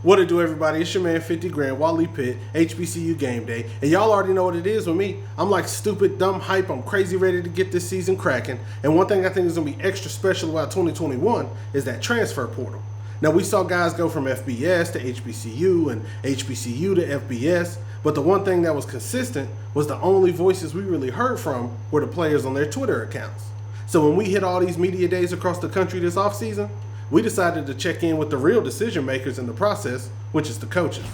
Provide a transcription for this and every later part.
What it do, everybody? It's your man 50 Grand, Wally Pitt, HBCU game day. And y'all already know what it is with me. I'm like stupid, dumb hype. I'm crazy ready to get this season cracking. And one thing I think is going to be extra special about 2021 is that transfer portal. Now, we saw guys go from FBS to HBCU and HBCU to FBS. But the one thing that was consistent was the only voices we really heard from were the players on their Twitter accounts. So when we hit all these media days across the country this offseason, we decided to check in with the real decision makers in the process, which is the coaches,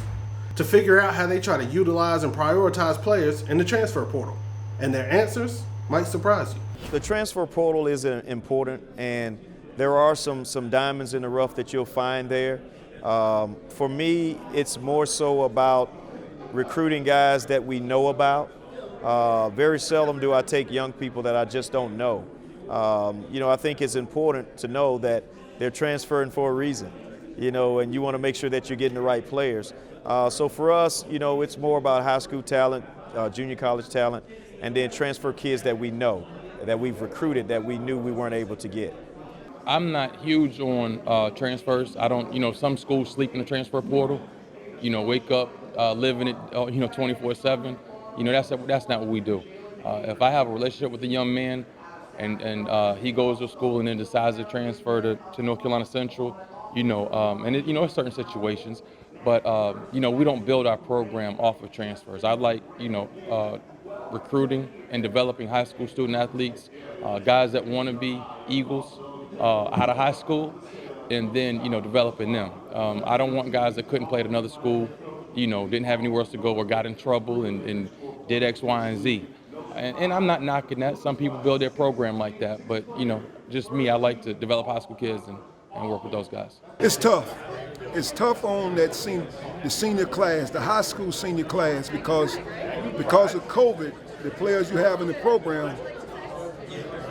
to figure out how they try to utilize and prioritize players in the transfer portal. And their answers might surprise you. The transfer portal is important, and there are some diamonds in the rough that you'll find there. For me, it's more so about recruiting guys that we know about. Very seldom do I take young people that I just don't know. I think it's important to know that they're transferring for a reason, and you want to make sure that you're getting the right players. So for us, it's more about high school talent, junior college talent, and then transfer kids that we know, that we've recruited, that we knew we weren't able to get. I'm not huge on transfers. I don't, some schools sleep in the transfer portal, wake up, live in it, 24/7. That's not what we do. If I have a relationship with a young man, and he goes to school and then decides to transfer to North Carolina Central, it's certain situations, but we don't build our program off of transfers. I like, recruiting and developing high school student athletes, guys that want to be Eagles out of high school, and then, developing them. I don't want guys that couldn't play at another school, didn't have anywhere else to go or got in trouble and did X, Y, and Z. And I'm not knocking that. Some people build their program like that. But, just me, I like to develop high school kids and work with those guys. It's tough. It's tough on the senior class, the high school senior class, because of COVID, the players you have in the program,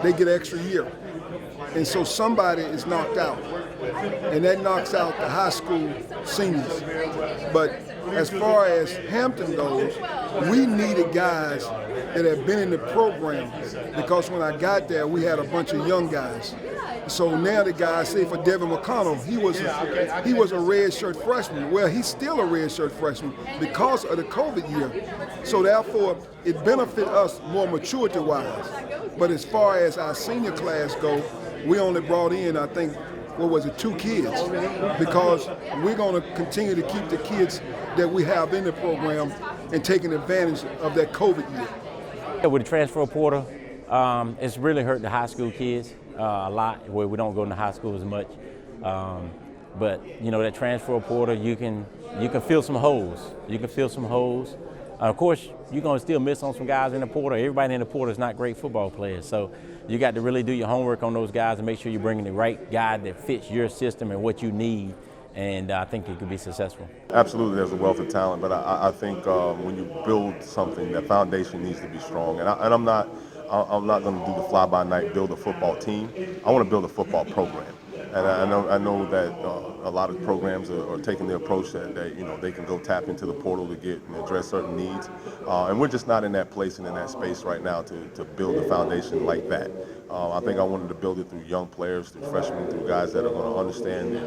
they get an extra year. And so somebody is knocked out. And that knocks out the high school seniors. But as far as Hampton goes, we needed guys that have been in the program, because when I got there, we had a bunch of young guys. So now the guys, say for Devin McConnell, he was a redshirt freshman. Well, he's still a redshirt freshman because of the COVID year. So therefore, it benefit us more maturity-wise. But as far as our senior class go, we only brought in, I think, 2 kids, because we're going to continue to keep the kids that we have in the program and taking advantage of that COVID year. With the transfer portal, it's really hurt the high school kids a lot, where we don't go into high school as much. But that transfer portal, you can fill some holes. Of course, you're going to still miss on some guys in the portal. Everybody in the portal is not great football players. So you got to really do your homework on those guys and make sure you're bringing the right guy that fits your system and what you need. And I think it could be successful. Absolutely, there's a wealth of talent, but I think when you build something, that foundation needs to be strong. And I'm not going to do the fly-by-night build a football team. I want to build a football program. And I know that a lot of programs are taking the approach that they can go tap into the portal to get and address certain needs. And we're just not in that place and in that space right now to build a foundation like that. I think I wanted to build it through young players, through freshmen, through guys that are going to understand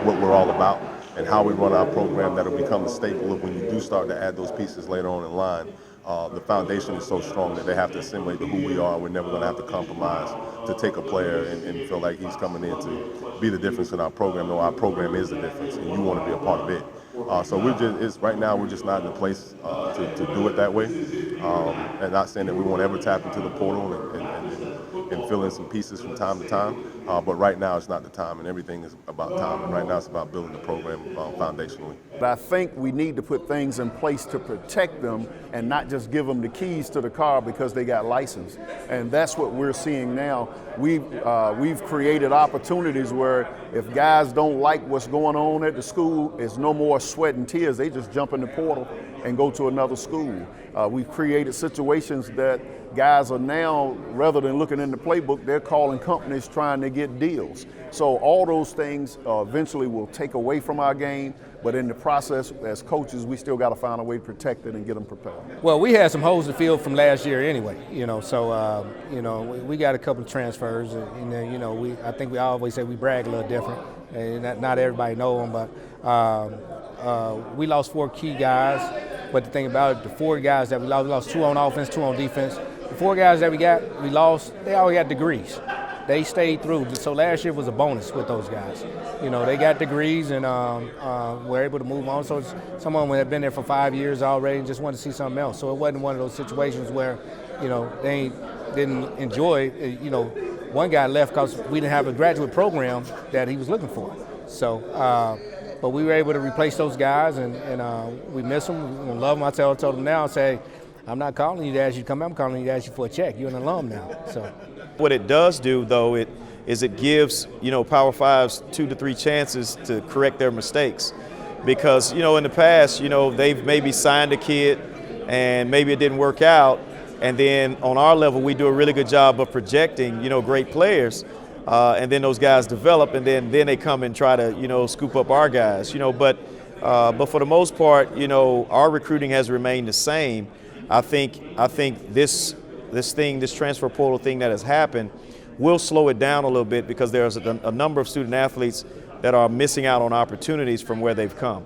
what we're all about and how we run our program, that'll become the staple of when you do start to add those pieces later on in line. The foundation is so strong that they have to assimilate to who we are. We're never going to have to compromise to take a player and feel like he's coming in to be the difference in our program. No, our program is the difference, and you want to be a part of it. So right now we're just not in the place to do it that way. And not saying that we won't ever tap into the portal and fill in some pieces from time to time. But right now it's not the time, and everything is about time. And right now it's about building the program foundationally. But I think we need to put things in place to protect them and not just give them the keys to the car because they got license. And that's what we're seeing now. We've created opportunities where if guys don't like what's going on at the school, it's no more sweat and tears. They just jump in the portal and go to another school. We've created situations that guys are now, rather than looking in the playbook, they're calling companies trying to get deals. So all those things eventually will take away from our game, but in the process, as coaches, we still got to find a way to protect it and get them prepared. Well, we had some holes to fill from last year anyway, so we got a couple of transfers, and I think we always say we brag a little different. and not everybody know them, but we lost 4 key guys. But the thing about it, the 4 guys that we lost 2 on offense, 2 on defense. The 4 guys that we lost, they all got degrees. They stayed through. So last year was a bonus with those guys. You know, they got degrees and were able to move on. So some of them had been there for 5 years already and just wanted to see something else. So it wasn't one of those situations where, you know, they didn't enjoy, you know, one guy left because we didn't have a graduate program that he was looking for. So, but we were able to replace those guys and we miss them, we love them. I told them now, I say, I'm not calling you to ask you to come out, I'm calling you to ask you for a check. You're an alum now, so. What it does do, though, it gives, you know, Power Fives 2 to 3 chances to correct their mistakes. Because, you know, in the past, you know, they've maybe signed a kid and maybe it didn't work out. And then on our level, we do a really good job of projecting, you know, great players. And then those guys develop and then they come and try to, you know, scoop up our guys, you know. But for the most part, you know, our recruiting has remained the same. I think this transfer portal thing that has happened will slow it down a little bit because there's a number of student athletes that are missing out on opportunities from where they've come.